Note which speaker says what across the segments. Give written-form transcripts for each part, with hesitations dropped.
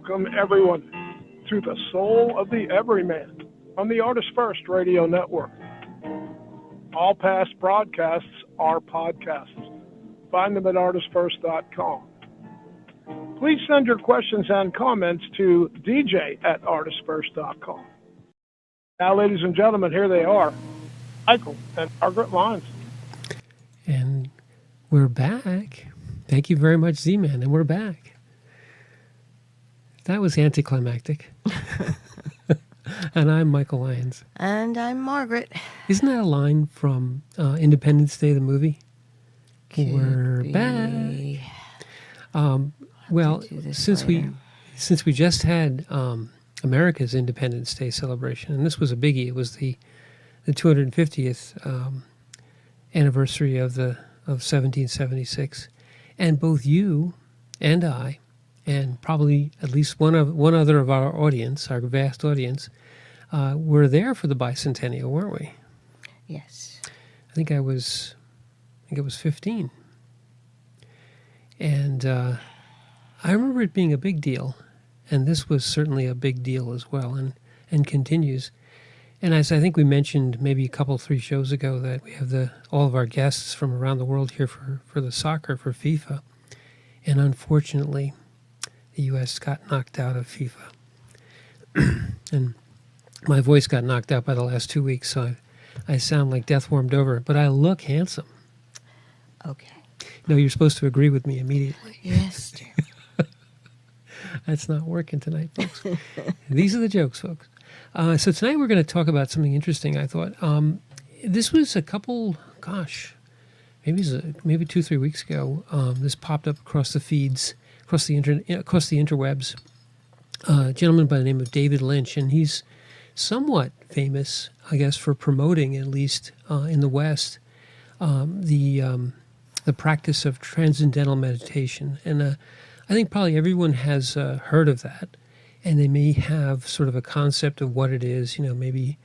Speaker 1: welcome everyone to the Soul of the Everyman on the ArtistFirst Radio Network. All past broadcasts are podcasts. Find them at ArtistFirst.com. Please send your questions and comments to dj@ArtistFirst.com. Now, ladies and gentlemen, here they are, Michael and Margaret Lyons.
Speaker 2: And we're back. Thank you very much, Z-Man, and we're back. That was anticlimactic. And I'm Michael Lyons.
Speaker 3: And I'm Margaret.
Speaker 2: Isn't that a line from Independence Day, the movie? We're back. Well, since we just had America's Independence Day celebration, and this was a biggie. It was the 250th anniversary of 1776, and both you and I, and probably at least one other of our audience, our vast audience, were there for the bicentennial, weren't we?
Speaker 3: Yes.
Speaker 2: I think it was 15, and I remember it being a big deal, and this was certainly a big deal as well, and continues. And as I think we mentioned maybe a couple, 3 shows ago, that we have all of our guests from around the world here for the soccer, for FIFA. And unfortunately, the U.S. got knocked out of FIFA. And my voice got knocked out by the last 2 weeks, so I sound like death warmed over. But I look handsome.
Speaker 3: Okay.
Speaker 2: No, you're supposed to agree with me immediately.
Speaker 3: Yes, dear.
Speaker 2: That's not working tonight, folks. These are the jokes, folks. So tonight we're going to talk about something interesting, I thought. This was a couple, maybe 2-3 weeks ago. This popped up across the feeds, across the interwebs. A gentleman by the name of David Lynch, and he's somewhat famous, I guess, for promoting, at least in the West, the practice of transcendental meditation. And I think probably everyone has heard of that. And they may have sort of a concept of what it is, maybe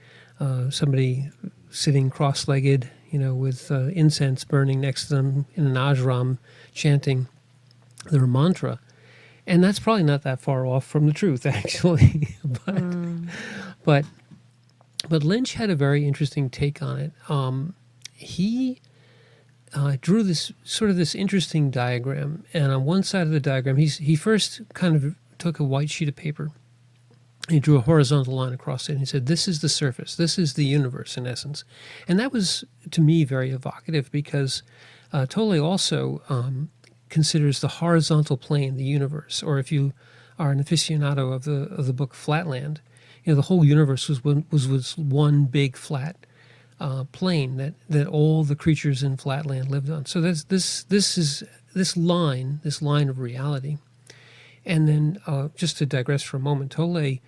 Speaker 2: somebody sitting cross-legged, with incense burning next to them in an ashram, chanting their mantra. And that's probably not that far off from the truth, actually. But Lynch had a very interesting take on it. He drew this interesting diagram, and on one side of the diagram, he first kind of took a white sheet of paper. He drew a horizontal line across it, and he said, "This is the surface. This is the universe, in essence." And that was, to me, very evocative, because Tolle also considers the horizontal plane the universe. Or if you are an aficionado of the book Flatland, the whole universe was one big flat plane that all the creatures in Flatland lived on. So this line of reality. And then, just to digress for a moment, Tolle,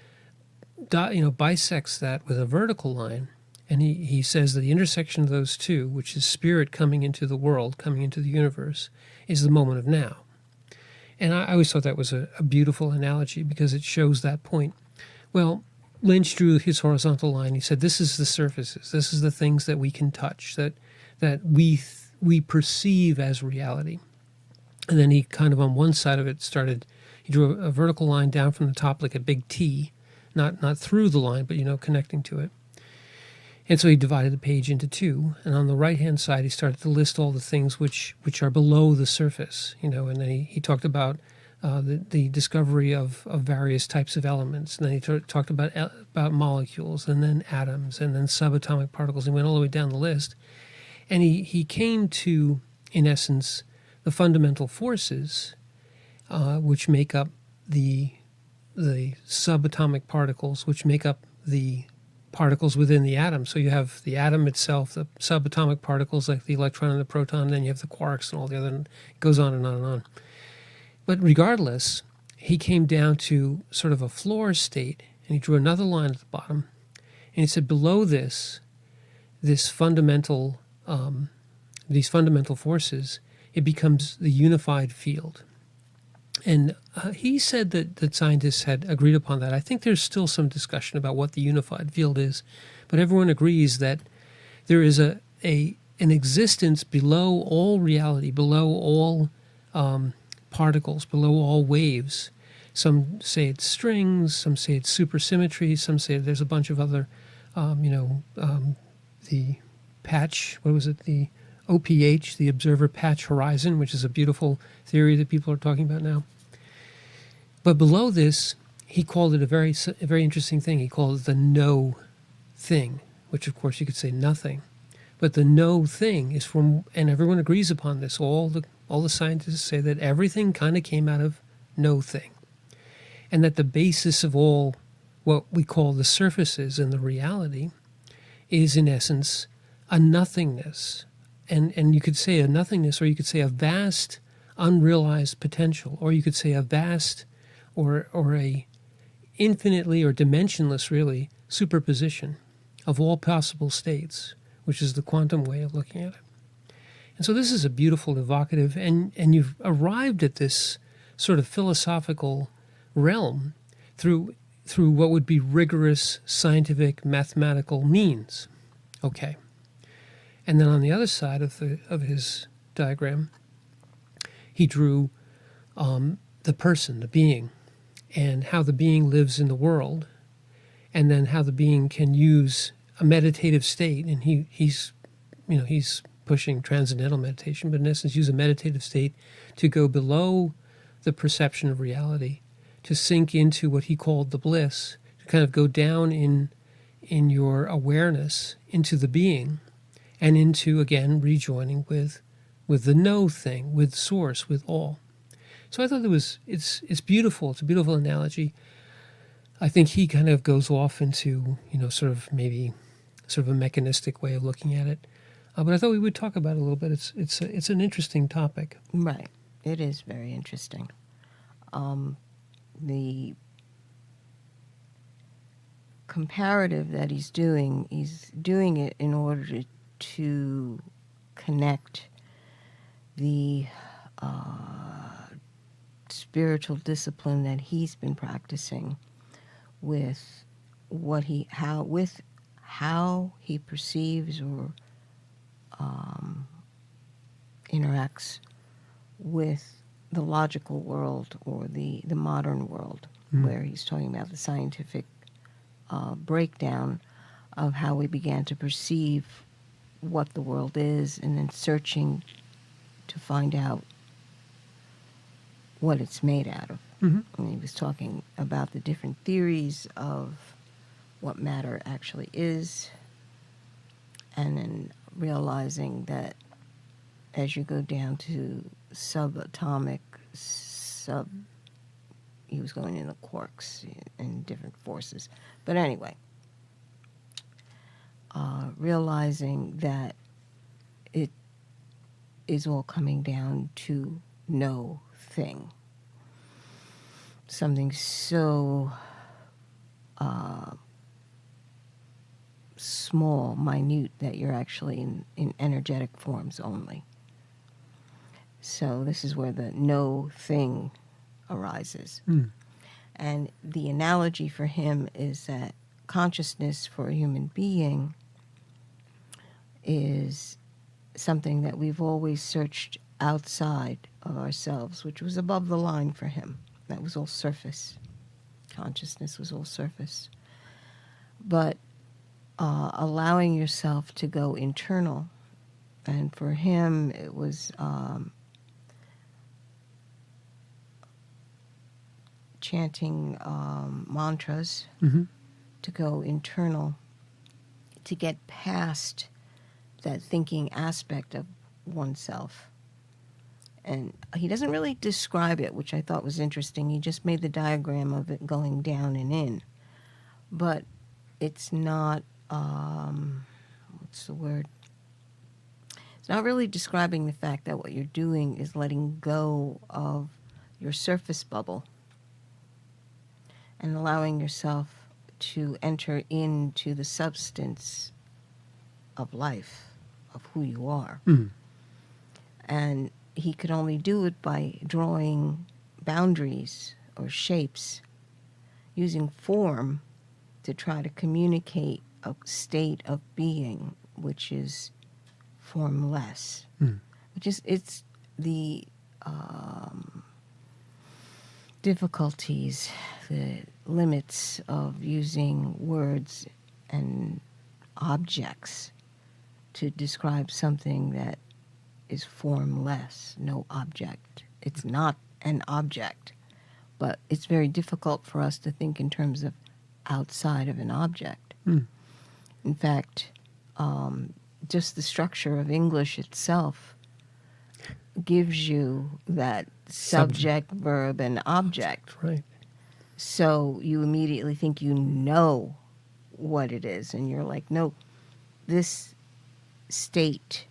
Speaker 2: bisects that with a vertical line, and he says that the intersection of those two, which is spirit coming into the world, coming into the universe, is the moment of now. And I always thought that was a beautiful analogy, because it shows that point. Well, Lynch drew his horizontal line. He said, "This is the surfaces. This is the things that we can touch, that we perceive as reality." And then he kind of on one side of it he drew a vertical line down from the top like a big T, not through the line, but, connecting to it. And so he divided the page into 2. And on the right-hand side, he started to list all the things which are below the surface, and then he talked about the discovery of various types of elements. And then he talked about molecules, and then atoms, and then subatomic particles. He went all the way down the list. And he came to, in essence, the fundamental forces which make up the subatomic particles, which make up the particles within the atom. So you have the atom itself, the subatomic particles like the electron and the proton, and then you have the quarks and all the other, and it goes on and on and on. But regardless, he came down to sort of a floor state, and he drew another line at the bottom, and he said below this fundamental, these fundamental forces, it becomes the unified field. And he said that scientists had agreed upon that. I think there's still some discussion about what the unified field is, but everyone agrees that there is an existence below all reality, below all particles, below all waves, Some say it's strings, some say it's supersymmetry, some say there's a bunch of other, the patch, what was it, the OPH, the Observer Patch Horizon, which is a beautiful theory that people are talking about now. But below this, he called it a very interesting thing. He called it the no thing, which of course you could say nothing. But the no thing is from, and everyone agrees upon this, all the scientists say that everything kind of came out of no thing. And that the basis of all what we call the surfaces and the reality is in essence a nothingness. And you could say a nothingness, or you could say a vast unrealized potential, or you could say a vast or a infinitely or dimensionless really superposition of all possible states, which is the quantum way of looking at it. And so this is a beautiful, evocative, and you've arrived at this sort of philosophical realm through what would be rigorous scientific mathematical means. Okay. And then on the other side of his diagram, he drew the person, the being, and how the being lives in the world, and then how the being can use a meditative state. And he's pushing transcendental meditation, but in essence use a meditative state to go below the perception of reality, to sink into what he called the bliss, to kind of go down in your awareness into the being, and into, again, rejoining with the no thing, with source, with all. So I thought it's beautiful. It's a beautiful analogy. I think he kind of goes off into, sort of a mechanistic way of looking at it. But I thought we would talk about it a little bit. It's an interesting topic.
Speaker 3: Right. It is very interesting. The comparative that he's doing it in order to connect the spiritual discipline that he's been practicing with how he perceives or interacts with the logical world or the modern world, where he's talking about the scientific breakdown of how we began to perceive what the world is, and then searching to find out what it's made out of. And he was talking about the different theories of what matter actually is, and then realizing that as you go down to subatomic, he was going into quarks and different forces. But anyway, realizing that it is all coming down to no thing. Something so small, minute, that you're actually in energetic forms only. So this is where the no thing arises. And the analogy for him is that consciousness for a human being is something that we've always searched outside of ourselves, which was above the line for him. That was all surface. Consciousness was all surface. But allowing yourself to go internal, and for him it was chanting mantras to go internal, to get past that thinking aspect of oneself. And he doesn't really describe it, which I thought was interesting. He just made the diagram of it going down and in. But it's not, what's the word? It's not really describing the fact that what you're doing is letting go of your surface bubble and allowing yourself to enter into the substance of life, of who you are. And he could only do it by drawing boundaries or shapes, using form to try to communicate a state of being which is formless. Which is, it's the difficulties, the limits of using words and objects to describe something that is formless, no object. It's not an object, but it's very difficult for us to think in terms of outside of an object. In fact, just the structure of English itself gives you that subject, verb, and object.
Speaker 2: Right.
Speaker 3: So you immediately think you know what it is, and you're like, no, this state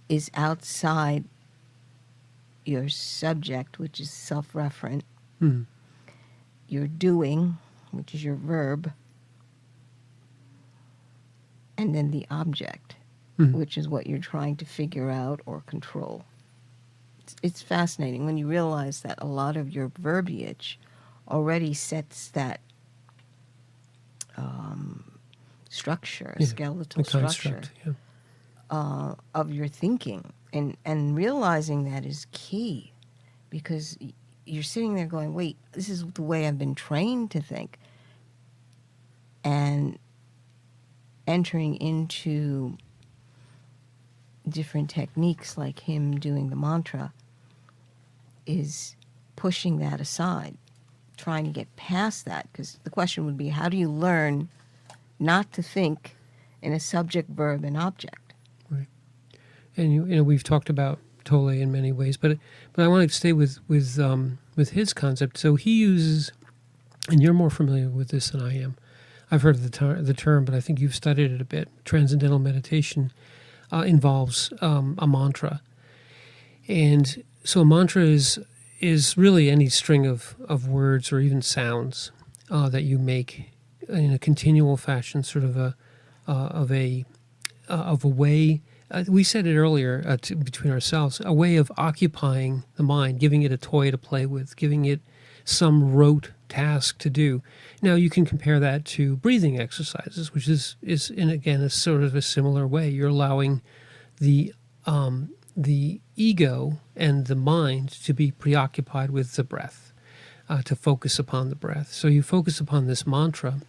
Speaker 3: is outside your subject, which is self-referent, your doing, which is your verb, and then the object, which is what you're trying to figure out or control. It's fascinating when you realize that a lot of your verbiage already sets that structure, skeletal structure of your thinking. And realizing that is key, because you're sitting there going, wait, this is the way I've been trained to think. And entering into different techniques like him doing the mantra is pushing that aside, trying to get past that, because the question would be, how do you learn not to think in a subject, verb, and object?
Speaker 2: Right. And you know we've talked about Tolle in many ways, but I want to stay with his concept. So he uses, and you're more familiar with this than I am. I've heard of the term, but I think you've studied it a bit. Transcendental meditation involves a mantra, and so a mantra is really any string of words or even sounds that you make in a continual fashion, sort of a way. We said it earlier between ourselves, a way of occupying the mind, giving it a toy to play with, giving it some rote task to do. Now you can compare that to breathing exercises, which is in again a sort of a similar way. You're allowing the ego and the mind to be preoccupied with the breath, to focus upon the breath. So you focus upon this mantra,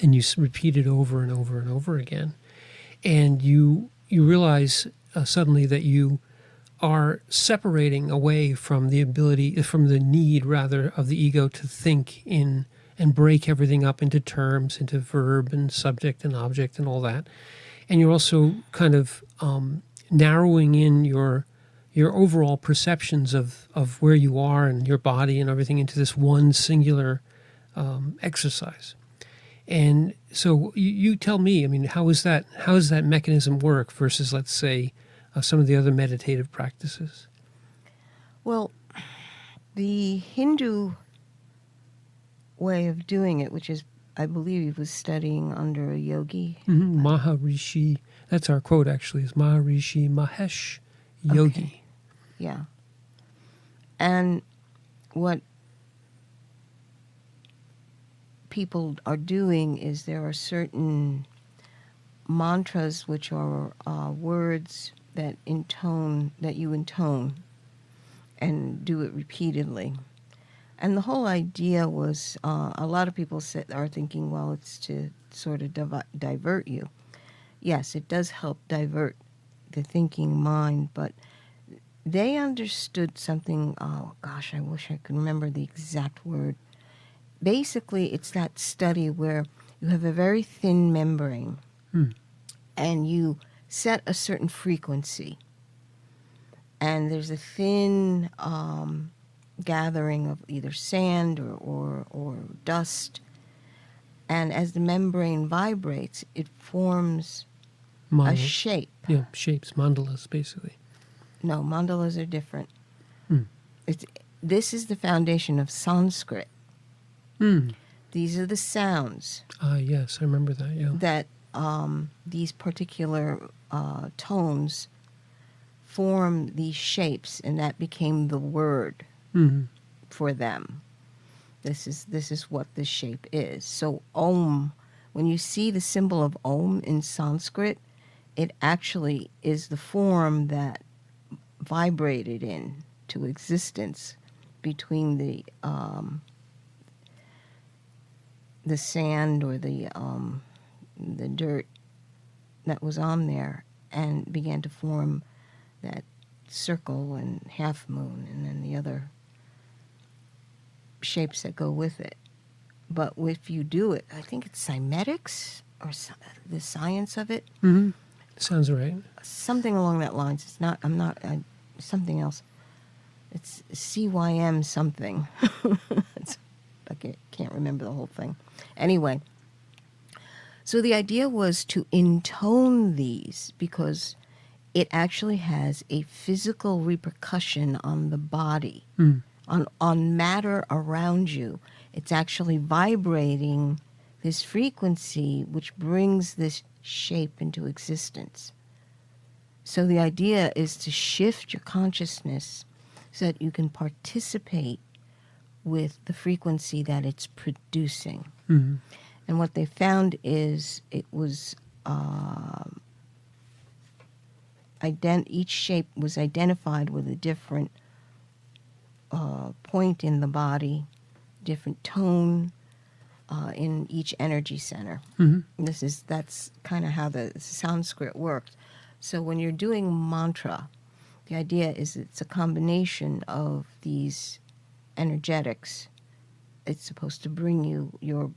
Speaker 2: and you repeat it over and over and over again, and you realize suddenly that you are separating away from the need rather of the ego to think in and break everything up into terms, into verb and subject and object and all that. And you're also kind of narrowing in your overall perceptions of where you are and your body and everything into this one singular exercise. And so you tell me, I mean, how does that mechanism work versus, let's say, some of the other meditative practices?
Speaker 3: Well, the Hindu way of doing it, which is, I believe he was studying under a yogi.
Speaker 2: Maharishi, that's our quote actually, is Maharishi Mahesh Yogi.
Speaker 3: Okay. Yeah. And what people are doing is there are certain mantras which are words that you intone and do it repeatedly. And the whole idea was, a lot of people are thinking, well, it's to sort of divert you. Yes, it does help divert the thinking mind, but they understood something, oh gosh, I wish I could remember the exact word. Basically, it's that study where you have a very thin membrane and you set a certain frequency. And there's a thin gathering of either sand or dust. And as the membrane vibrates, it forms a shape.
Speaker 2: Yeah, shapes, mandalas, basically.
Speaker 3: No, mandalas are different. This is the foundation of Sanskrit. These are the sounds.
Speaker 2: Yes, I remember that, yeah.
Speaker 3: That these particular tones form these shapes, and that became the word for them. This is what this shape is. So Om, when you see the symbol of Om in Sanskrit, it actually is the form that vibrated into existence between the sand or the dirt that was on there, and began to form that circle and half moon, and then the other shapes that go with it. But if you do it, I think it's cymetics or the science of it.
Speaker 2: Mm-hmm. Sounds right.
Speaker 3: Something along that lines. It's not. Something else. It's CYM something. I can't remember the whole thing. Anyway, so the idea was to intone these because it actually has a physical repercussion on the body, on matter around you. It's actually vibrating this frequency, which brings this shape into existence. So the idea is to shift your consciousness so that you can participate with the frequency that it's producing.
Speaker 2: Mm-hmm.
Speaker 3: And what they found is it was each shape was identified with a different point in the body, different tone in each energy center.
Speaker 2: Mm-hmm.
Speaker 3: That's kind of how the Sanskrit works. So when you're doing mantra, the idea is it's a combination of these energetics. It's supposed to bring you your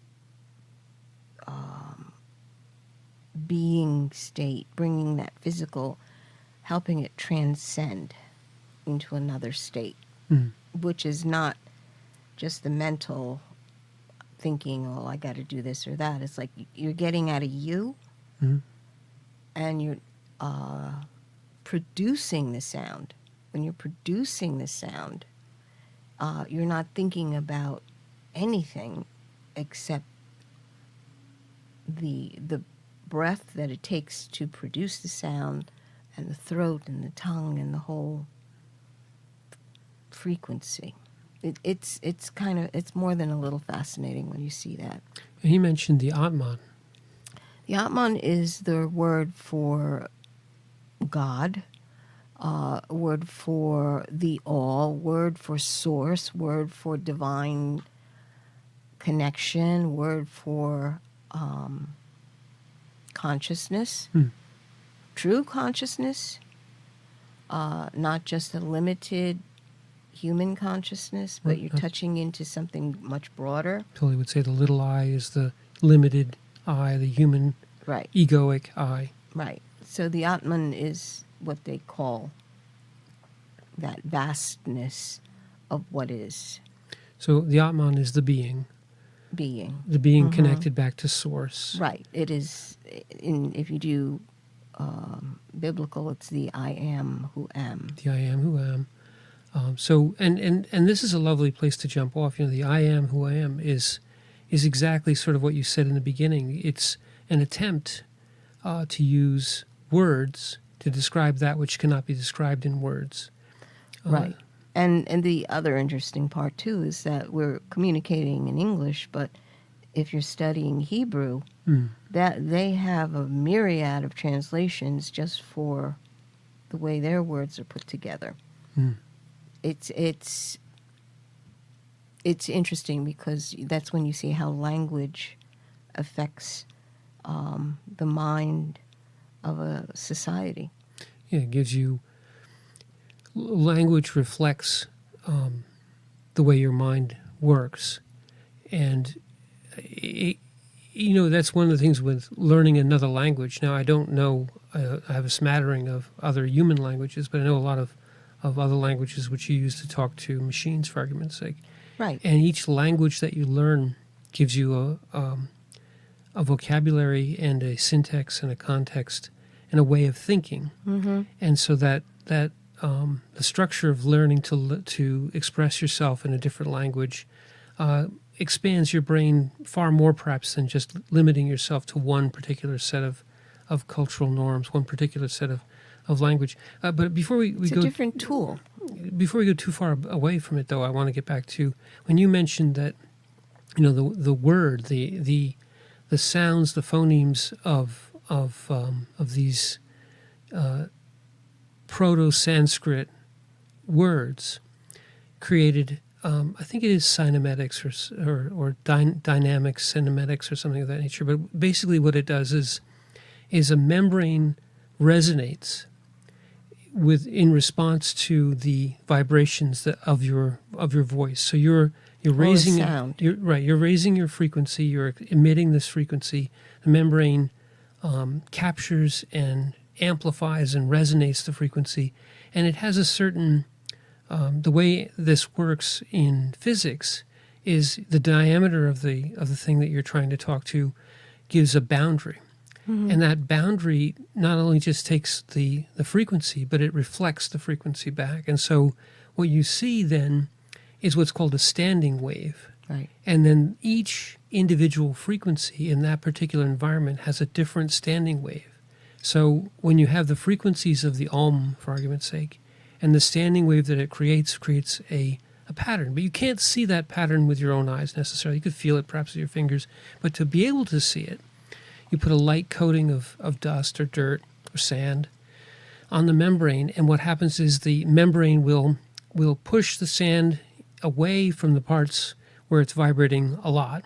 Speaker 3: being state, bringing that physical, helping it transcend into another state, which is not just the mental thinking, oh, I got to do this or that. It's like you're getting out of you, and you're producing the sound. When you're producing the sound, you're not thinking about anything except the breath that it takes to produce the sound, and the throat and the tongue and the whole frequency. It's more than a little fascinating when you see that.
Speaker 2: And he mentioned the Atman.
Speaker 3: The Atman is the word for God, word for the all, word for source, word for divine connection, word for consciousness, true consciousness, not just a limited human consciousness, but you're touching into something much broader.
Speaker 2: Totally would say the little I is the limited I, the human,
Speaker 3: right,
Speaker 2: egoic I.
Speaker 3: Right. So the Atman is what they call that vastness of what is.
Speaker 2: So the Atman is the being. The being connected back to source.
Speaker 3: Right. It is, if you do biblical, it's the I am who am.
Speaker 2: The I am who am. So this is a lovely place to jump off. The I am who I am is exactly sort of what you said in the beginning. It's an attempt to use words to describe that which cannot be described in words.
Speaker 3: Right. And the other interesting part, too, is that we're communicating in English, but if you're studying Hebrew, that they have a myriad of translations just for the way their words are put together. It's interesting because that's when you see how language affects the mind of a society.
Speaker 2: Yeah, it gives you... Language reflects the way your mind works. And, that's one of the things with learning another language. Now, I don't know, I have a smattering of other human languages, but I know a lot of other languages which you use to talk to machines, for argument's sake.
Speaker 3: Right.
Speaker 2: And each language that you learn gives you a vocabulary and a syntax and a context and a way of thinking. And so that the structure of learning to express yourself in a different language expands your brain far more perhaps than just limiting yourself to one particular set of cultural norms, one particular set of language. But before it's
Speaker 3: a different tool.
Speaker 2: Before we go too far away from it, though, I want to get back to when you mentioned that the word, the sounds, the phonemes of these Proto-Sanskrit words created I think it is cinematics or dynamic cinematics or something of that nature. But basically, what it does is a membrane resonates in response to the vibrations of your voice. So you're raising
Speaker 3: sound.
Speaker 2: You're raising your frequency. You're emitting this frequency. The membrane captures and amplifies and resonates the frequency, and it has a certain the way this works in physics is the diameter of the thing that you're trying to talk to gives a boundary. Mm-hmm. And that boundary not only just takes the frequency, but it reflects the frequency back. And so what you see then is what's called a standing wave.
Speaker 3: Right.
Speaker 2: And then each individual frequency in that particular environment has a different standing wave. So when you have the frequencies of the Om, for argument's sake, and the standing wave that it creates a pattern. But you can't see that pattern with your own eyes necessarily. You could feel it perhaps with your fingers. But to be able to see it, you put a light coating of dust or dirt or sand on the membrane, and what happens is the membrane will push the sand away from the parts where it's vibrating a lot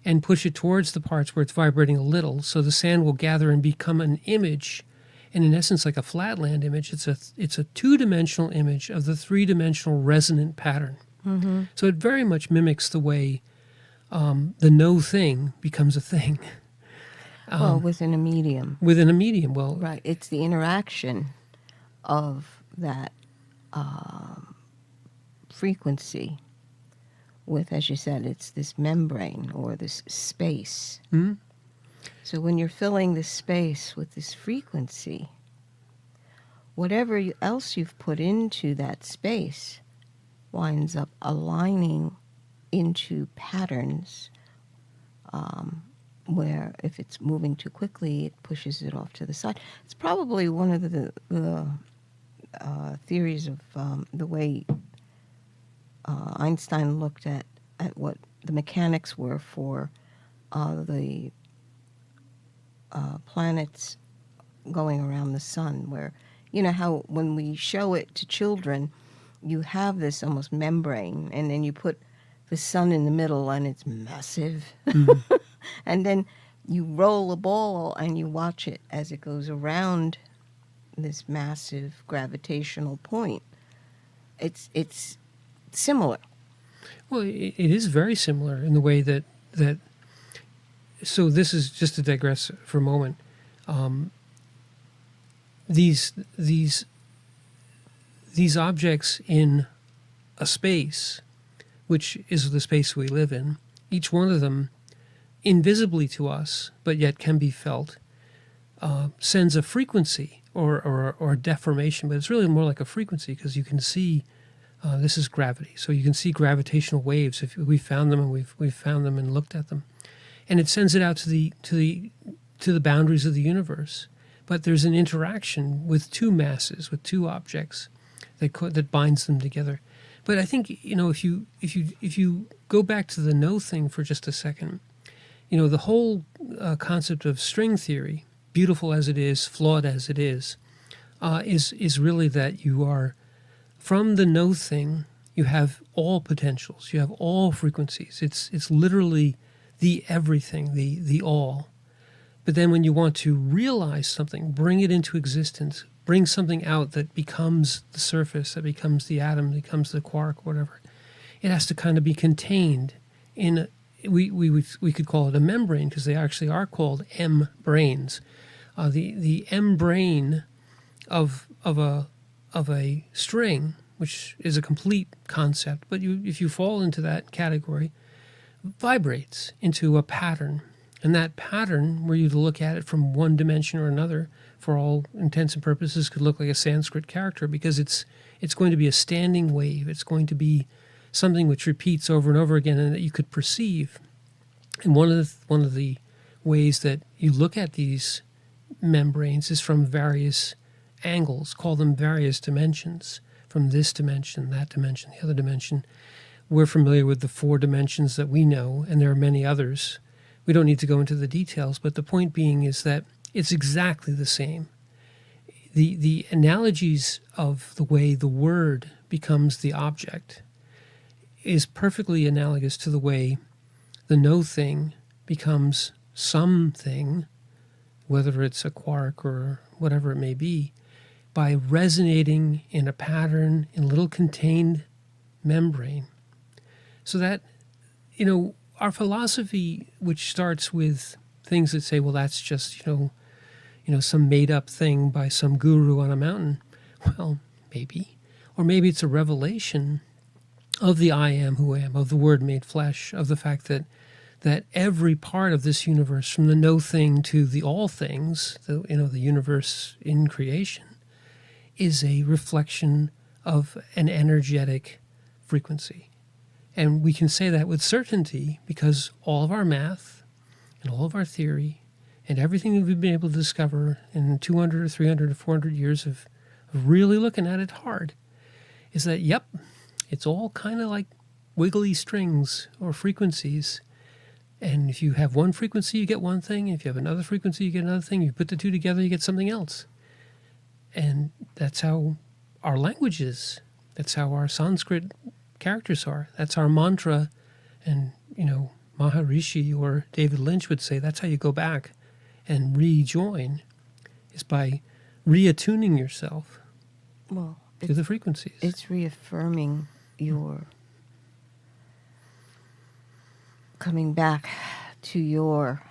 Speaker 2: and push it towards the parts where it's vibrating a little, so the sand will gather and become an image, and in essence like a flatland image. It's a two-dimensional image of the three-dimensional resonant pattern. Mm-hmm. So it very much mimics the way the no thing becomes a thing.
Speaker 3: Well, within a medium.
Speaker 2: Within a medium, well...
Speaker 3: Right, it's the interaction of that frequency with, as you said, it's this membrane or this space.
Speaker 2: Mm-hmm.
Speaker 3: So when you're filling this space with this frequency, whatever else you've put into that space winds up aligning into patterns where if it's moving too quickly, it pushes it off to the side. It's probably one of the theories of the way Einstein looked at what the mechanics were for the planets going around the sun, where, you know, how when we show it to children, you have this almost membrane, and then you put the sun in the middle, and it's massive. Mm-hmm. And then you roll a ball, and you watch it as it goes around this massive gravitational point. It's similar.
Speaker 2: Well, it is very similar in the way that so this is just to digress for a moment. These objects in a space, which is the space we live in, each one of them, invisibly to us, but yet can be felt, sends a frequency or a deformation, but it's really more like a frequency because you can see. This is gravity, so you can see gravitational waves. If we found them and we've found them and looked at them, and it sends it out to the boundaries of the universe. But there's an interaction with two masses, with two objects, that binds them together. But I think, you know, if you go back to the no thing for just a second, you know, the whole concept of string theory, beautiful as it is, flawed as it is really that you are. From the no thing, you have all potentials. You have all frequencies. It's literally the everything, the all. But then when you want to realize something, bring it into existence, bring something out that becomes the surface, that becomes the atom, becomes the quark, whatever, it has to kind of be contained in we could call it a membrane, because they actually are called M-branes. The M-brane of a string, which is a complete concept, but if you fall into that category, vibrates into a pattern. And that pattern, were you to look at it from one dimension or another, for all intents and purposes, could look like a Sanskrit character, because it's going to be a standing wave. It's going to be something which repeats over and over again and that you could perceive. And one of the ways that you look at these membranes is from various angles, call them various dimensions, from this dimension, that dimension, the other dimension. We're familiar with the 4 dimensions that we know, and there are many others. We don't need to go into the details, but the point being is that it's exactly the same. The analogies of the way the word becomes the object is perfectly analogous to the way the no thing becomes something, whether it's a quark or whatever it may be, by resonating in a pattern in a little contained membrane. So that, our philosophy, which starts with things that say, well, that's just, some made up thing by some guru on a mountain. Well, maybe. Or maybe it's a revelation of the I am who I am, of the Word made flesh, of the fact that every part of this universe, from the no thing to the all things, the universe in creation, is a reflection of an energetic frequency. And we can say that with certainty because all of our math and all of our theory and everything that we've been able to discover in 200 or 300 or 400 years of really looking at it hard is that, yep, it's all kind of like wiggly strings or frequencies. And if you have one frequency, you get one thing. If you have another frequency, you get another thing. You put the two together, you get something else. And that's how our language is. That's how our Sanskrit characters are. That's our mantra. And, Maharishi or David Lynch would say that's how you go back and rejoin, is by reattuning yourself to the frequencies.
Speaker 3: It's reaffirming your coming back to your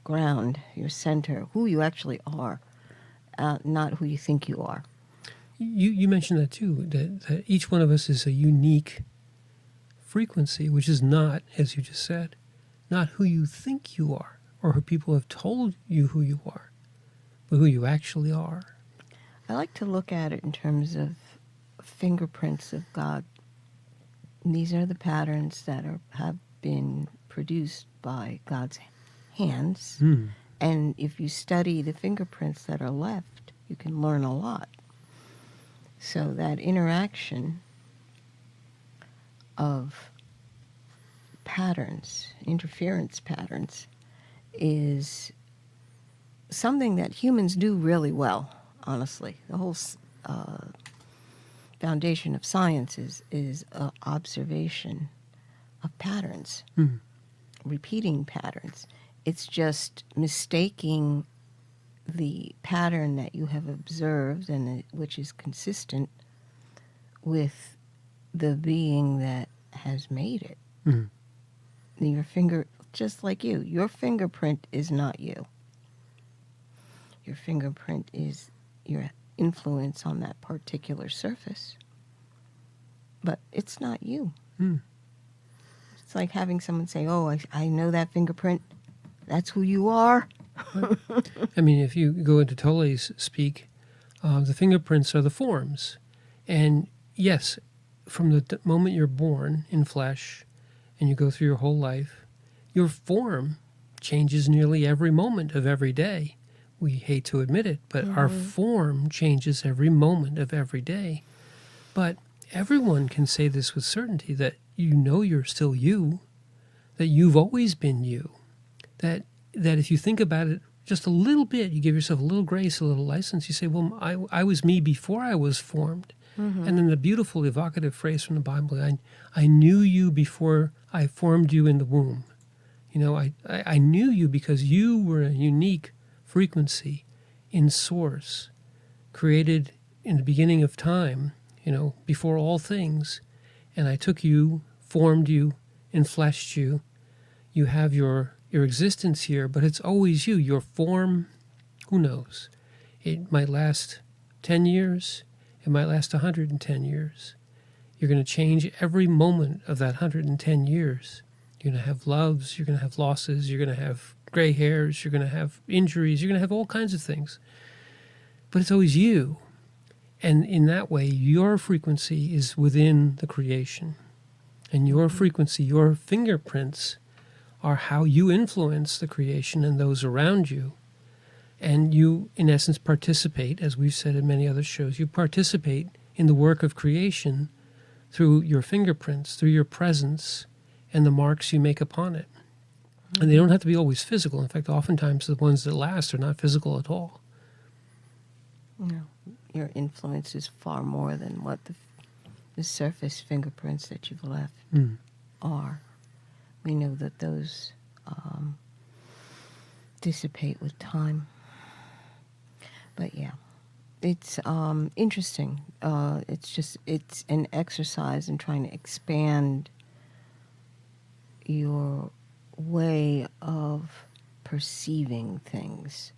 Speaker 3: ground, your center, who you actually are, not who you think you are.
Speaker 2: You mentioned that too, that each one of us is a unique frequency, which is not, as you just said, not who you think you are or who people have told you who you are, but who you actually are.
Speaker 3: I like to look at it in terms of fingerprints of God. These are the patterns that have been produced by God's hands. And if you study the fingerprints that are left, you can learn a lot. So that interaction of patterns, interference patterns, is something that humans do really well, honestly. The whole foundation of science is observation of patterns, repeating patterns. It's just mistaking the pattern that you have observed and which is consistent with the being that has made it. Your finger, just like you, your fingerprint is not you. Your fingerprint is your influence on that particular surface. But it's not you. It's like having someone say, oh, I know that fingerprint. That's who you are.
Speaker 2: I mean, if you go into Tolle's speak, the fingerprints are the forms. And yes, from the moment you're born in flesh and you go through your whole life, your form changes nearly every moment of every day. We hate to admit it, but our form changes every moment of every day. But everyone can say this with certainty, that you're still you, that you've always been you, that if you think about it just a little bit, you give yourself a little grace, a little license, you say, well, I was me before I was formed. And then the beautiful evocative phrase from the Bible, I knew you before I formed you in the womb. I knew you because you were a unique frequency in source, created in the beginning of time, before all things. And I took you, formed you, enfleshed you. You have your existence here, but it's always you. Your form, who knows? It might last 10 years. It might last 110 years. You're going to change every moment of that 110 years. You're going to have loves, you're going to have losses, you're going to have gray hairs, you're going to have injuries, you're going to have all kinds of things. But it's always you. And in that way, your frequency is within the creation. And your frequency, your fingerprints, are how you influence the creation and those around you. And you, in essence, participate, as we've said in many other shows, you participate in the work of creation through your fingerprints, through your presence, and the marks you make upon it. And they don't have to be always physical. In fact, oftentimes the ones that last are not physical at all.
Speaker 3: No, your influence is far more than what the surface fingerprints that you've left. are. We know that those dissipate with time. But yeah, it's interesting. It's an exercise in trying to expand your way of perceiving things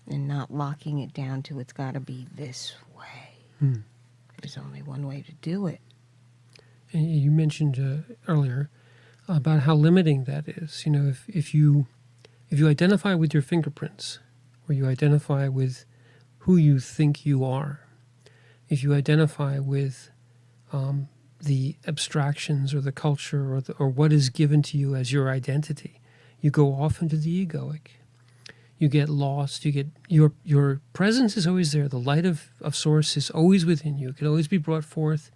Speaker 3: and not locking it down to it's got to be this way. There's only one way to do it.
Speaker 2: And you mentioned earlier about how limiting that is. You know, if you identify with your fingerprints, or you identify with who you think you are, if you identify with the abstractions or the culture or what is given to you as your identity, you go off into the egoic. You get lost. You get your presence is always there. The light of source is always within you. It can always be brought forth.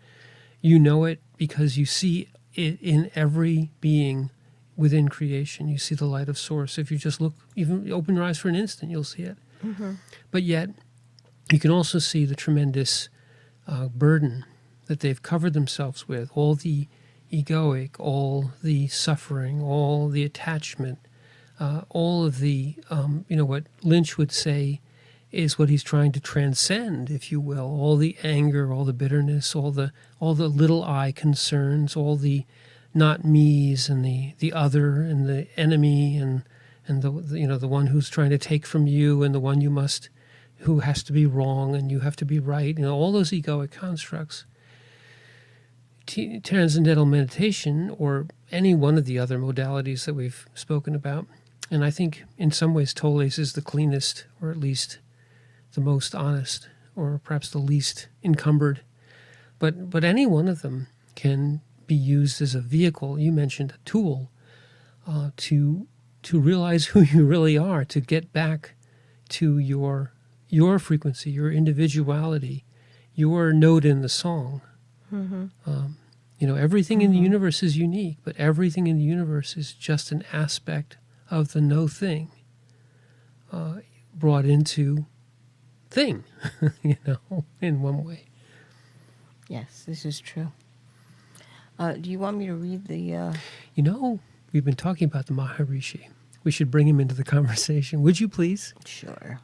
Speaker 2: You know it because you see it in every being within creation. You see the light of source. If you just look, even open your eyes for an instant, you'll see it. Mm-hmm. But yet, you can also see the tremendous burden that they've covered themselves with, all the egoic, all the suffering, all the attachment, all of the, what Lynch would say is what he's trying to transcend, if you will, all the anger, all the bitterness, all the little I concerns, all the not me's and the other and the enemy and the one who's trying to take from you and the one who has to be wrong and you have to be right, all those egoic constructs. Transcendental meditation, or any one of the other modalities that we've spoken about, and I think in some ways Tolle's is the cleanest, or at least the most honest, or perhaps the least encumbered. But any one of them can be used as a vehicle. You mentioned a tool to realize who you really are, to get back to your frequency, your individuality, your note in the song. Mm-hmm. Everything in the universe is unique, but everything in the universe is just an aspect of the no thing brought into thing, in one way.
Speaker 3: Yes, this is true. Do you want me to read the...
Speaker 2: We've been talking about the Maharishi. We should bring him into the conversation. Would you please?
Speaker 3: Sure.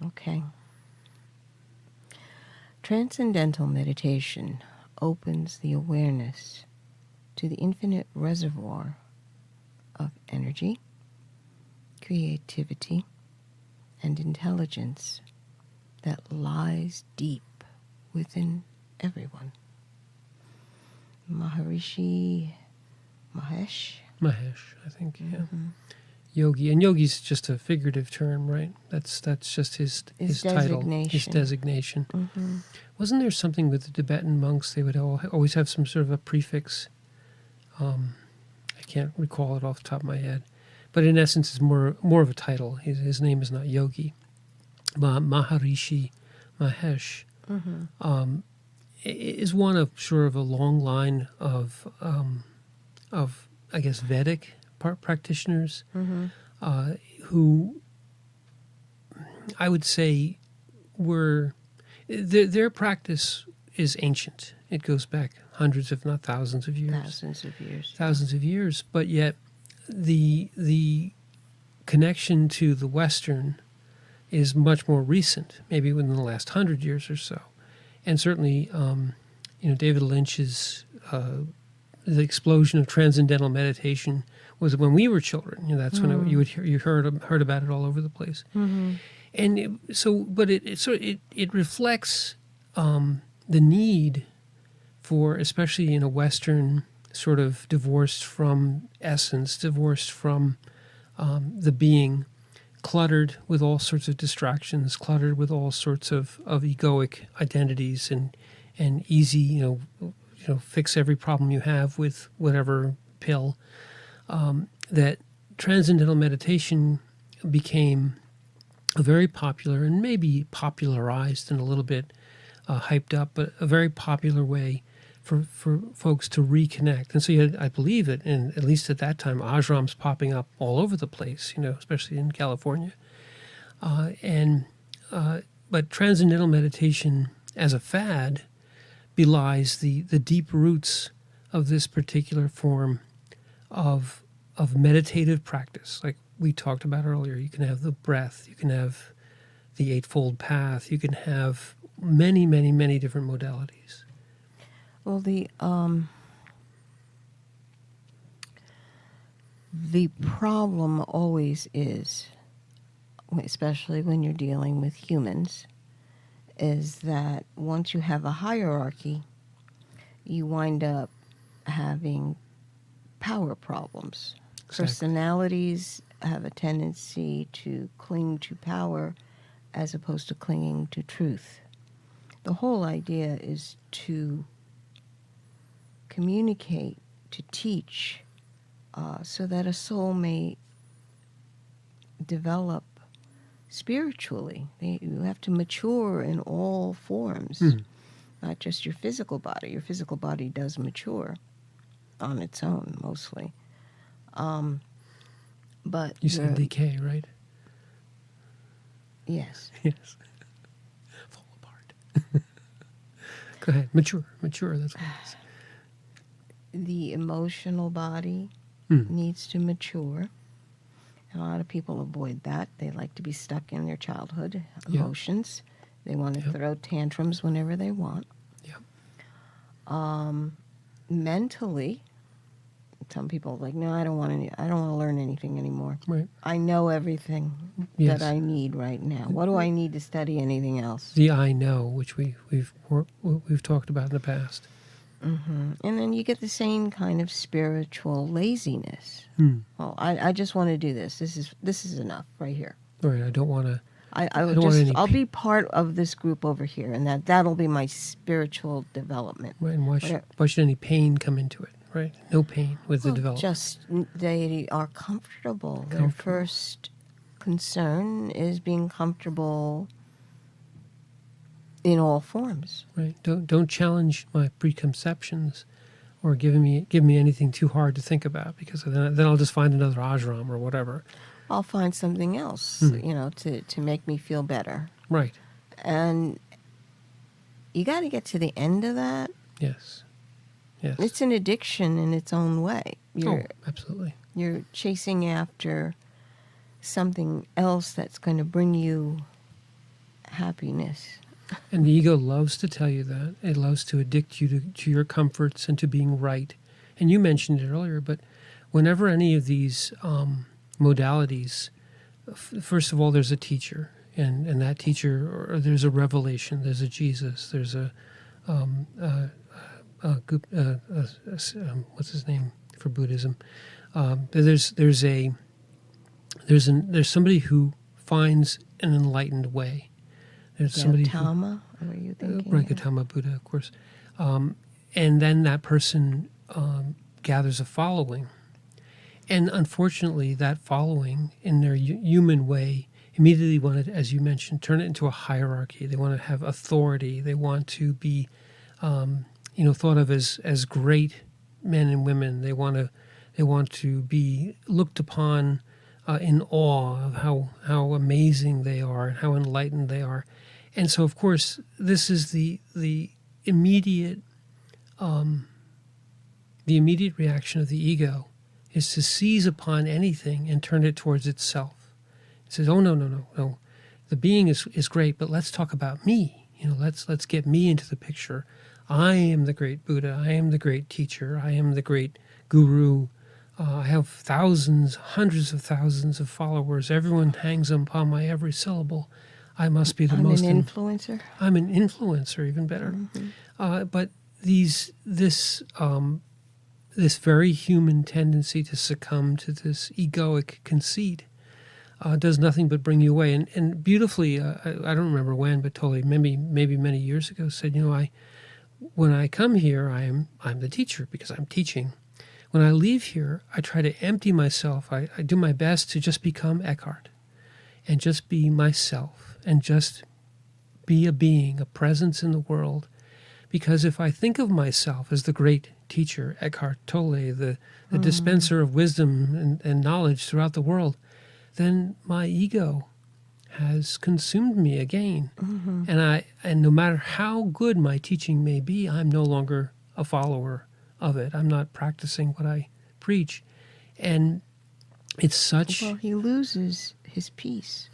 Speaker 3: Okay. Transcendental meditation opens the awareness to the infinite reservoir of energy, creativity, and intelligence that lies deep within everyone. Maharishi Mahesh,
Speaker 2: I think, yeah. Mm-hmm. Yogi, and yogi's just a figurative term, right? That's just his title, his designation. Mm-hmm. Wasn't there something with the Tibetan monks? They would always have some sort of a prefix. I can't recall it off the top of my head, but in essence, it's more of a title. His name is not Yogi. Maharishi Mahesh is one of sort of a long line of I guess Vedic practitioners who I would say were their practice is ancient. It goes back hundreds, if not thousands of years. Thousands of years, but yet the connection to the Western is much more recent, maybe within the last 100 years or so. And certainly, David Lynch's the explosion of transcendental meditation was when we were children. That's when you heard about it all over the place. Mm-hmm. And it reflects the need for, especially in a Western sort of divorced from essence, divorced from the being, cluttered with all sorts of distractions, cluttered with all sorts of egoic identities, and easy, fix every problem you have with whatever pill. That transcendental meditation became a very popular and maybe popularized and a little bit hyped up, but a very popular way for folks to reconnect. And so you had, I believe it, and at least at that time, ashrams popping up all over the place, especially in California. But transcendental meditation as a fad belies the deep roots of this particular form of meditative practice, like we talked about earlier. You can have the breath, you can have the Eightfold Path, you can have many, many, many different modalities.
Speaker 3: Well, the problem always is, especially when you're dealing with humans, is that once you have a hierarchy, you wind up having power problems.
Speaker 2: Exactly.
Speaker 3: Personalities have a tendency to cling to power as opposed to clinging to truth. The whole idea is to communicate, to teach, so that a soul may develop spiritually. You have to mature in all forms, not just your physical body. Your physical body does mature on its own, mostly. But
Speaker 2: You said decay, right?
Speaker 3: Yes.
Speaker 2: Yes. Fall apart. Go ahead. Mature, that's what it is.
Speaker 3: The emotional body needs to mature. And a lot of people avoid that. They like to be stuck in their childhood emotions. They want to throw tantrums whenever they want.
Speaker 2: Yep.
Speaker 3: Mentally, some people are like, no, I don't want to learn anything anymore.
Speaker 2: Right.
Speaker 3: I know everything that I need right now. What do I need to study anything else?
Speaker 2: The I know, which we've talked about in the past.
Speaker 3: Mm-hmm. And then you get the same kind of spiritual laziness. Well, I just want to do this. This is enough right here.
Speaker 2: Right. I don't want to.
Speaker 3: I'll be part of this group over here, and that'll be my spiritual development.
Speaker 2: Right. And why should any pain come into it? Right. No pain with the development.
Speaker 3: Just they are comfortable. Their first concern is being comfortable in all forms.
Speaker 2: Right. Don't challenge my preconceptions, or give me anything too hard to think about, because then I'll just find another ashram or whatever.
Speaker 3: I'll find something else, to make me feel better.
Speaker 2: Right.
Speaker 3: And you got to get to the end of that.
Speaker 2: Yes. Yes.
Speaker 3: It's an addiction in its own way.
Speaker 2: Absolutely.
Speaker 3: You're chasing after something else that's going to bring you happiness.
Speaker 2: And the ego loves to tell you that. It loves to addict you to your comforts and to being right. And you mentioned it earlier, but whenever any of these modalities, first of all, there's a teacher, and that teacher, or there's a revelation, there's a Jesus, there's a what's his name for Buddhism? There's somebody who finds an enlightened way. There's somebody
Speaker 3: Gautama, were you thinking?
Speaker 2: Right, Gautama Buddha, of course. And then that person gathers a following. And unfortunately, that following, in their human way, immediately want to, as you mentioned, turn it into a hierarchy. They want to have authority. They want to be, thought of as great men and women. They want to be looked upon in awe of how amazing they are and how enlightened they are. And so, of course, this is the immediate reaction of the ego, is to seize upon anything and turn it towards itself. It says, "Oh no! The being is great, but let's talk about me. Let's get me into the picture. I am the great Buddha. I am the great teacher. I am the great guru. I have thousands, hundreds of thousands of followers. Everyone hangs upon my every syllable. I must be the most.
Speaker 3: I'm an influencer.
Speaker 2: I'm an influencer, even better. Mm-hmm. But this very human tendency to succumb to this egoic conceit does nothing but bring you away. And beautifully, I don't remember when, but totally, maybe many years ago, said, when I come here, I'm the teacher because I'm teaching. When I leave here, I try to empty myself. I do my best to just become Eckhart and just be myself and just be a being, a presence in the world. Because if I think of myself as the great teacher, Eckhart Tolle, the dispenser of wisdom and knowledge throughout the world, then my ego has consumed me again. Mm-hmm. And no matter how good my teaching may be, I'm no longer a follower of it. I'm not practicing what I preach. And it's such...
Speaker 3: Well, he loses his peace.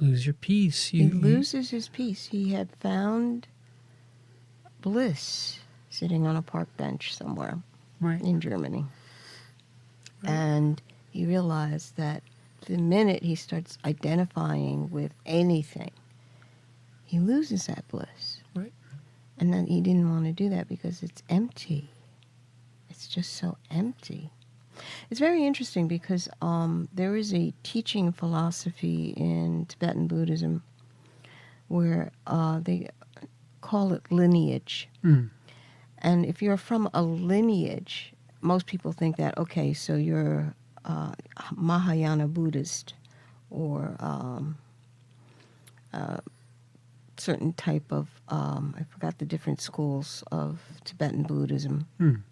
Speaker 2: Lose your peace.
Speaker 3: He loses his peace. He had found bliss sitting on a park bench somewhere in Germany. Right. And he realized that the minute he starts identifying with anything, he loses that bliss.
Speaker 2: Right.
Speaker 3: And then he didn't want to do that because it's empty. It's just so empty. It's very interesting because there is a teaching philosophy in Tibetan Buddhism where they call it lineage. Mm. And if you're from a lineage, most people think that, okay, so you're Mahayana Buddhist or certain type of, I forgot the different schools of Tibetan Buddhism. Mm.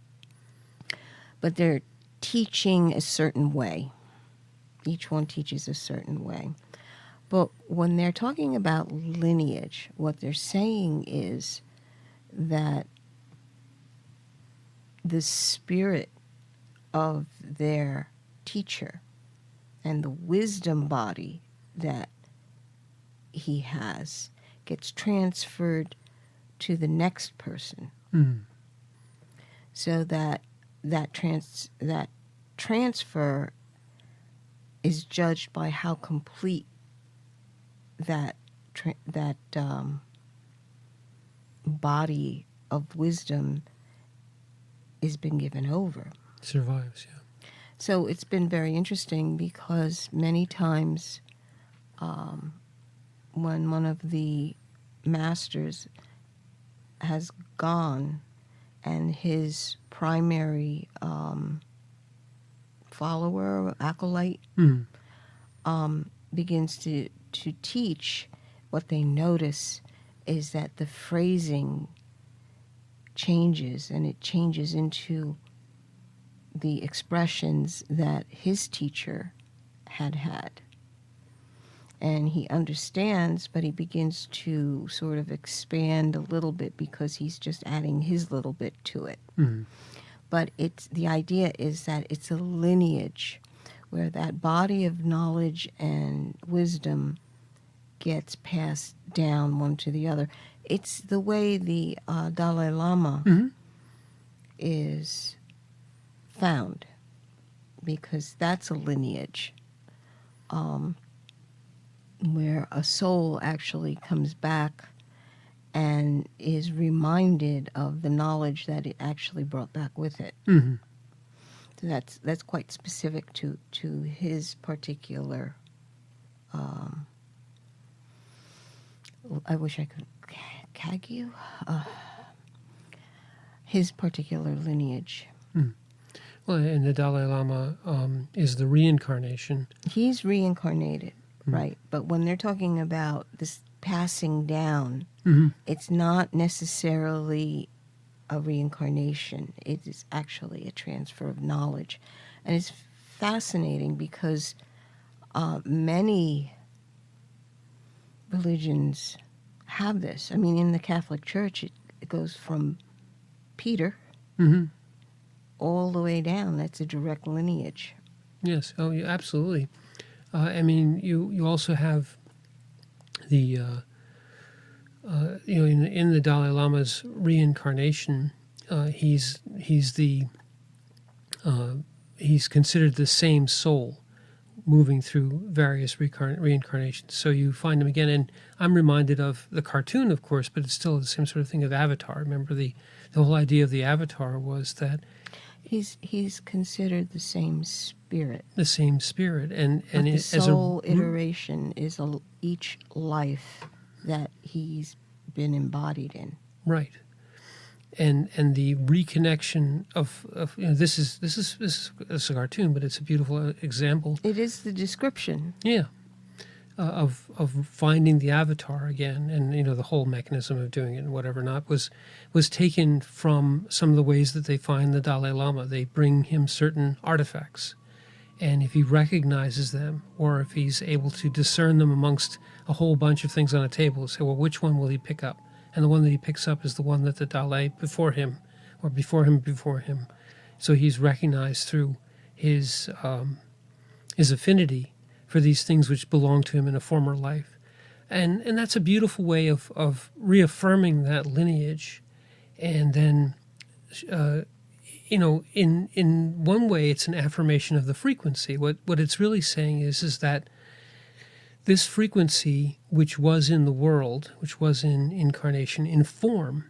Speaker 3: But they're teaching a certain way. Each one teaches a certain way. But when they're talking about lineage, what they're saying is that the spirit of their teacher and the wisdom body that he has gets transferred to the next person. Mm. So that transfer is judged by how complete that body of wisdom has been given over.
Speaker 2: Survives, yeah.
Speaker 3: So it's been very interesting because many times when one of the masters has gone and his primary follower, acolyte, begins to teach, what they notice is that the phrasing changes, and it changes into the expressions that his teacher had. And he understands, but he begins to sort of expand a little bit because he's just adding his little bit to it. Mm-hmm. But the idea is that it's a lineage where that body of knowledge and wisdom gets passed down one to the other. It's the way the Dalai Lama is found, because that's a lineage where a soul actually comes back and is reminded of the knowledge that it actually brought back with it. Mm-hmm. So that's quite specific to his particular. I wish I could Kagyu, his particular lineage. Mm.
Speaker 2: Well, and the Dalai Lama is the reincarnation.
Speaker 3: He's reincarnated, right? But when they're talking about this passing down, it's not necessarily a reincarnation. It is actually a transfer of knowledge. And it's fascinating because many religions have this. I mean, in the Catholic Church, it goes from Peter all the way down. That's a direct lineage.
Speaker 2: Yes, oh, yeah, absolutely. I mean, you also have the in the Dalai Lama's reincarnation, he's considered the same soul moving through various reincarnations. So you find him again, and I'm reminded of the cartoon, of course, but it's still the same sort of thing of Avatar. Remember the whole idea of the Avatar was that
Speaker 3: he's considered the same spirit.
Speaker 2: The same spirit, and
Speaker 3: the soul iteration is each life that he's been embodied in.
Speaker 2: Right. And the reconnection of this is a cartoon, but it's a beautiful example.
Speaker 3: It is the description.
Speaker 2: Yeah, of finding the avatar again, and the whole mechanism of doing it and whatever not was taken from some of the ways that they find the Dalai Lama. They bring him certain artifacts, and if he recognizes them, or if he's able to discern them amongst a whole bunch of things on a table, say, well, which one will he pick up? And the one that he picks up is the one that the Dalai before him or before him. So he's recognized through his affinity for these things which belong to him in a former life. And that's a beautiful way of reaffirming that lineage. And then, in one way, it's an affirmation of the frequency. What it's really saying is that this frequency, which was in the world, which was in incarnation, in form,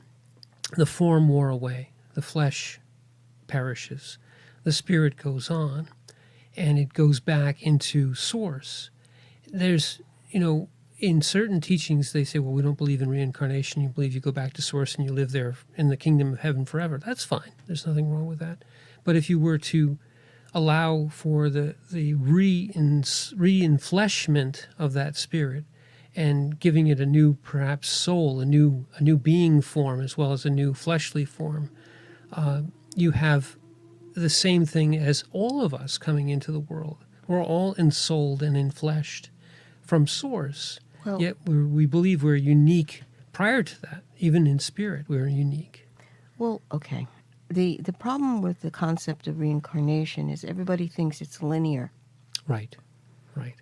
Speaker 2: the form wore away, the flesh perishes, the spirit goes on, and it goes back into source. There's, in certain teachings, they say, well, we don't believe in reincarnation. You believe you go back to source and you live there in the kingdom of heaven forever. That's fine. There's nothing wrong with that. But if you were to allow for the reinfleshment of that spirit and giving it a new, perhaps, soul, a new being form, as well as a new fleshly form, you have the same thing as all of us coming into the world. We're all ensouled and enfleshed from source.
Speaker 3: Well,
Speaker 2: Yet we believe we're unique prior to that. Even in spirit, we're unique.
Speaker 3: well, okay. The problem with the concept of reincarnation is everybody thinks it's linear.
Speaker 2: Right.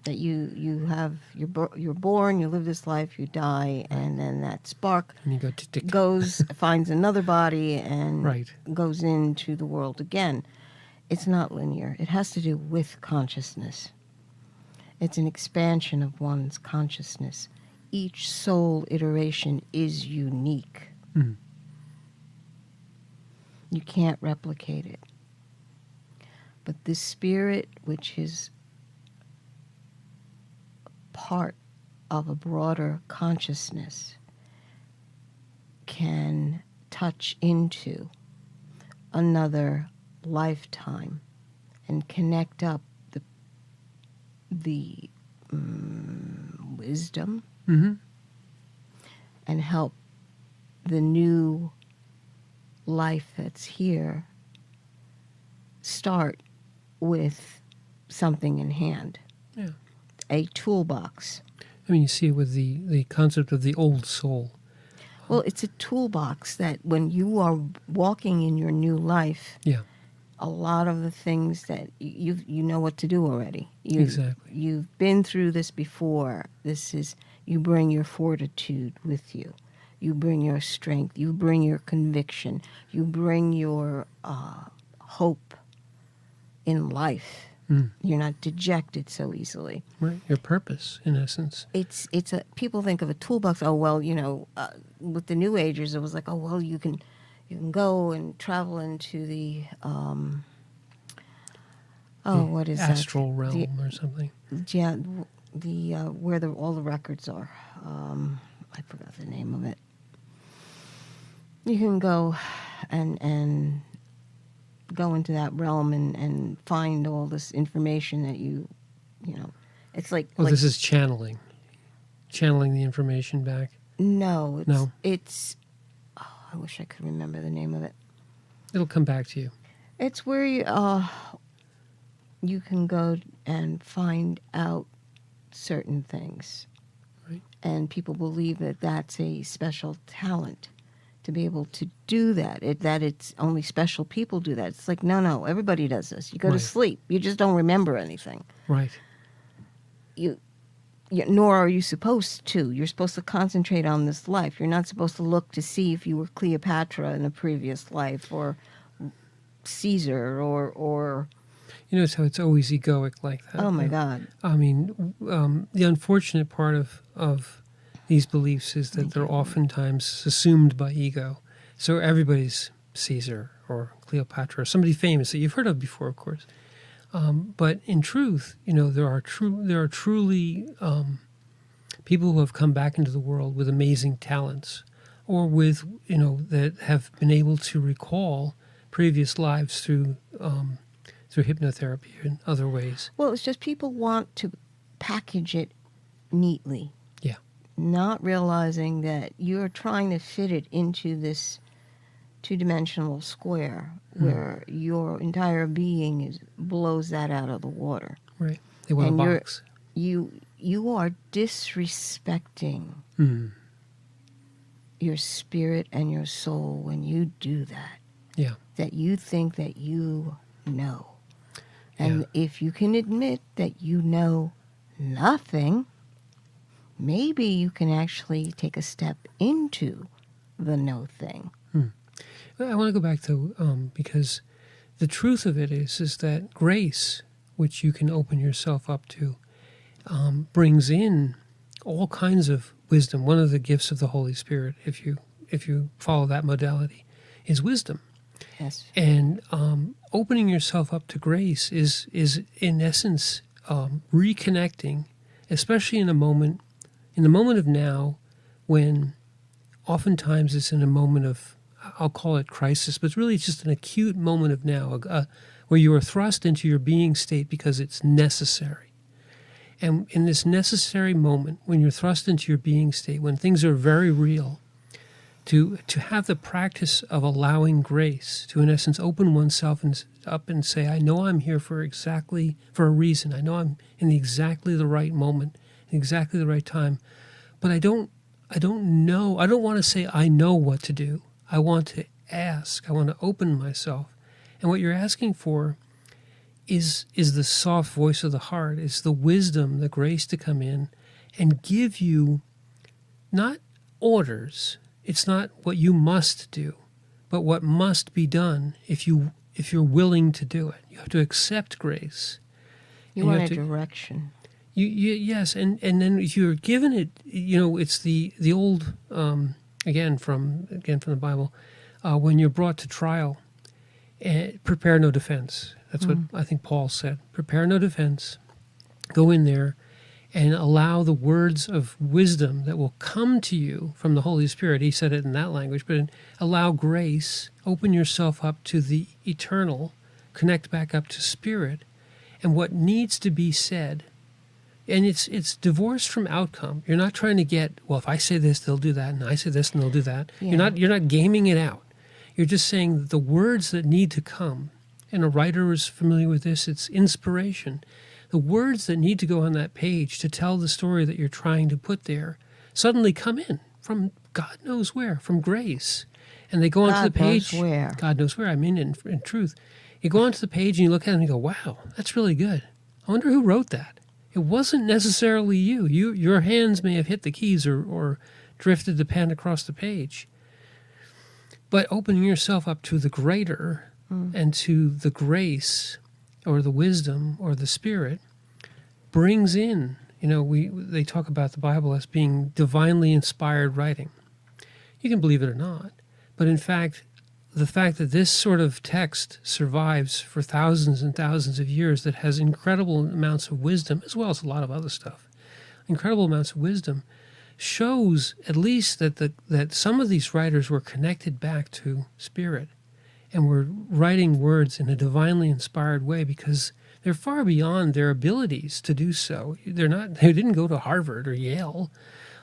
Speaker 3: That you're born, you live this life, you die, and then that spark
Speaker 2: And you go tick.
Speaker 3: goes, finds another body, and
Speaker 2: Right.
Speaker 3: goes into the world again. It's not linear. It has to do with consciousness. It's an expansion of one's consciousness. Each soul iteration is unique.
Speaker 2: Mm.
Speaker 3: You can't replicate it. But this spirit, which is part of a broader consciousness, can touch into another lifetime and connect up the wisdom
Speaker 2: Mm-hmm.
Speaker 3: and help the new life that's here start with something in hand.
Speaker 2: Yeah.
Speaker 3: A toolbox.
Speaker 2: I mean, you see it with the concept of the old soul.
Speaker 3: Well, it's a toolbox that when you are walking in your new life,
Speaker 2: Yeah.
Speaker 3: a lot of the things that you know what to do already.
Speaker 2: Exactly.
Speaker 3: You've been through this before. You bring your fortitude with you. You bring your strength. You bring your conviction. You bring your hope in life.
Speaker 2: Mm.
Speaker 3: You're not dejected so easily.
Speaker 2: Right. Your purpose, in essence.
Speaker 3: People think of a toolbox. Oh well, with the New Agers, it was like, oh well, you can go and travel into the what is
Speaker 2: astral
Speaker 3: that?
Speaker 2: realm or something.
Speaker 3: Yeah, the where all the records are. I forgot the name of it. You can go and go into that realm and find all this information that it's like.
Speaker 2: Oh, this is channeling the information back.
Speaker 3: No,
Speaker 2: No.
Speaker 3: It's. Oh, I wish I could remember the name of it.
Speaker 2: It'll come back to you.
Speaker 3: It's where you can go and find out certain things.
Speaker 2: Right.
Speaker 3: And people believe that that's a special talent to be able to do that. That it's only special people do that. It's like, no, everybody does this. You go to
Speaker 2: Right.
Speaker 3: sleep. You just don't remember anything.
Speaker 2: Right.
Speaker 3: Nor are you supposed to. You're supposed to concentrate on this life. You're not supposed to look to see if you were Cleopatra in a previous life or Caesar or
Speaker 2: You notice how it's always egoic like that.
Speaker 3: oh my
Speaker 2: huh?
Speaker 3: God.
Speaker 2: I mean, the unfortunate part of these beliefs is that they're oftentimes assumed by ego. So everybody's Caesar or Cleopatra or somebody famous that you've heard of before, of course. But in truth, there are truly people who have come back into the world with amazing talents, or with that have been able to recall previous lives through hypnotherapy and other ways.
Speaker 3: Well, it's just people want to package it neatly.
Speaker 2: Yeah.
Speaker 3: Not realizing that you're trying to fit it into this two-dimensional square where your entire being blows that out of the water.
Speaker 2: Right. They want
Speaker 3: And
Speaker 2: a box.
Speaker 3: You are disrespecting your spirit and your soul when you do that.
Speaker 2: Yeah.
Speaker 3: that you think that you know. And
Speaker 2: Yeah.
Speaker 3: if you can admit that you know nothing, maybe you can actually take a step into the no thing.
Speaker 2: I want to go back to because the truth of it is that grace, which you can open yourself up to, brings in all kinds of wisdom. One of the gifts of the Holy Spirit, if you follow that modality, is wisdom.
Speaker 3: Yes.
Speaker 2: And opening yourself up to grace is in essence reconnecting, especially in the moment of now, when oftentimes it's in a moment of, I'll call it crisis, but really it's just an acute moment of now, where you are thrust into your being state because it's necessary. And in this necessary moment, when you're thrust into your being state, when things are very real, to have the practice of allowing grace, to in essence open oneself up and say, I know I'm here for a reason. I know I'm in exactly the right moment, exactly the right time. But I don't know. I don't want to say I know what to do. I want to ask. I want to open myself. And what you're asking for is the soft voice of the heart, is the wisdom, the grace to come in and give you not orders. It's not what you must do, but what must be done if you're willing to do it. You have to accept grace.
Speaker 3: You want a direction.
Speaker 2: Yes, and then if you're given it, it's the old again from the Bible, when you're brought to trial, prepare no defense. That's what I think Paul said. Prepare no defense. Go in there and allow the words of wisdom that will come to you from the Holy Spirit. He said it in that language, but allow grace. Open yourself up to the eternal. Connect back up to spirit, and what needs to be said. And it's divorced from outcome. You're not trying to get, well, if I say this, they'll do that, and I say this, and they'll do that.
Speaker 3: Yeah.
Speaker 2: You're not gaming it out. You're just saying the words that need to come. And a writer is familiar with this. It's inspiration. The words that need to go on that page to tell the story that you're trying to put there suddenly come in from God knows where, from grace. And they go onto the page.
Speaker 3: God knows where.
Speaker 2: God knows where. I mean, in truth. You go onto the page and you look at it and you go, wow, that's really good. I wonder who wrote that. It wasn't necessarily you. Your hands may have hit the keys or drifted the pen across the page. But opening yourself up to the greater and to the grace or the wisdom or the spirit brings in, they talk about the Bible as being divinely inspired writing. You can believe it or not, but in fact, the fact that this sort of text survives for thousands and thousands of years, that has incredible amounts of wisdom, as well as a lot of other stuff, incredible amounts of wisdom, shows at least that some of these writers were connected back to spirit and were writing words in a divinely inspired way, because they're far beyond their abilities to do so. They didn't go to Harvard or Yale.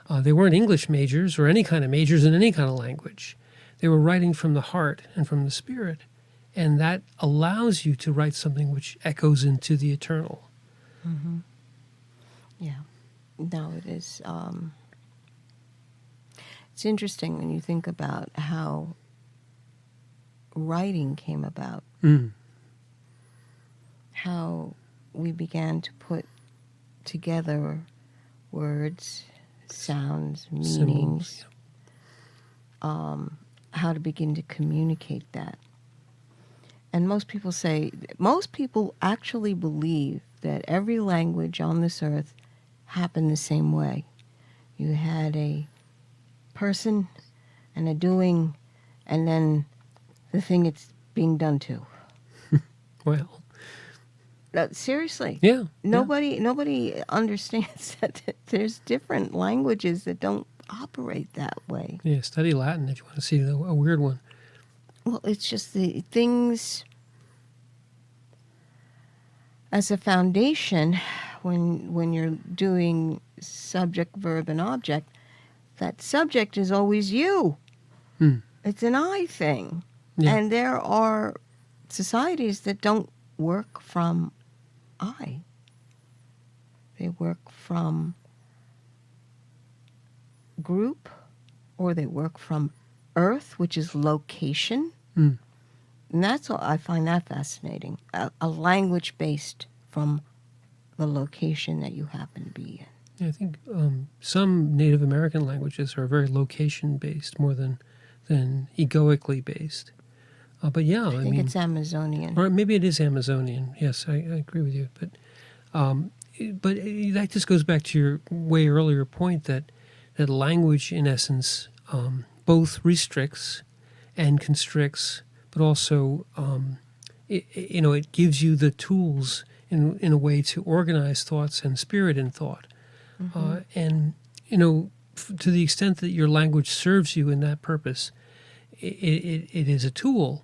Speaker 2: They weren't English majors or any kind of majors in any kind of language. They were writing from the heart and from the spirit, and that allows you to write something which echoes into the eternal.
Speaker 3: Mm-hmm. Yeah. No, it is. It's interesting when you think about how writing came about, how we began to put together words, sounds, meanings, how to begin to communicate that. And most people actually believe that every language on this earth happened the same way. You had a person and a doing, and then the thing it's being done to.
Speaker 2: Well,
Speaker 3: seriously.
Speaker 2: yeah.
Speaker 3: Nobody understands that there's different languages that don't operate that way.
Speaker 2: Yeah, study Latin if you want to see a weird one.
Speaker 3: Well, it's just the things as a foundation when you're doing subject, verb, and object. That subject is always you. It's an I thing.
Speaker 2: Yeah.
Speaker 3: And there are societies that don't work from I. They work from group, or they work from earth, which is location. And that's what I find that fascinating. A language based from the location that you happen to be in.
Speaker 2: Yeah, I think some Native American languages are very location-based more than egoically based. But yeah,
Speaker 3: I think it's Amazonian.
Speaker 2: Or maybe it is Amazonian. Yes, I agree with you. But that just goes back to your way earlier point that language, in essence, both restricts and constricts, but also, it gives you the tools in a way to organize thoughts and spirit in thought. And, to the extent that your language serves you in that purpose, it is a tool.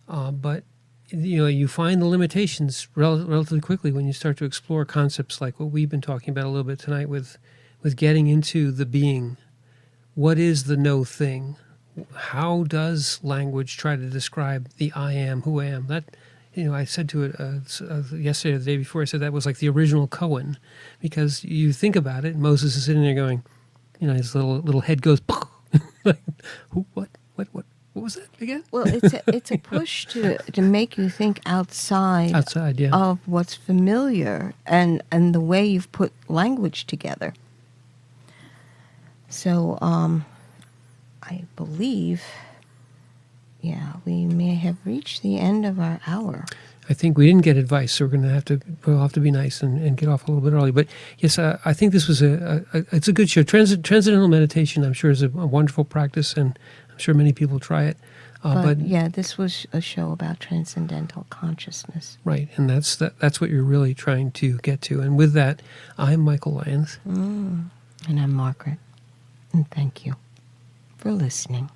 Speaker 2: But, you find the limitations relatively quickly when you start to explore concepts like what we've been talking about a little bit tonight with getting into the being. What is the no thing? How does language try to describe the I am, who I am? That, I said to it yesterday or the day before, I said that was like the original koan, because you think about it, Moses is sitting there going, his little head goes, like, who, what was that again?
Speaker 3: Well, it's a push to make you think outside
Speaker 2: yeah.
Speaker 3: of what's familiar and the way you've put language together. So I believe, we may have reached the end of our hour.
Speaker 2: I think we didn't get advice, so we'll have to be nice and get off a little bit early. But yes, I think this was it's a good show. Transcendental meditation, I'm sure, is a wonderful practice, and I'm sure many people try it.
Speaker 3: But this was a show about transcendental consciousness.
Speaker 2: Right, and that's what you're really trying to get to. And with that, I'm Michael Lyons.
Speaker 3: And I'm Margaret. And thank you for listening.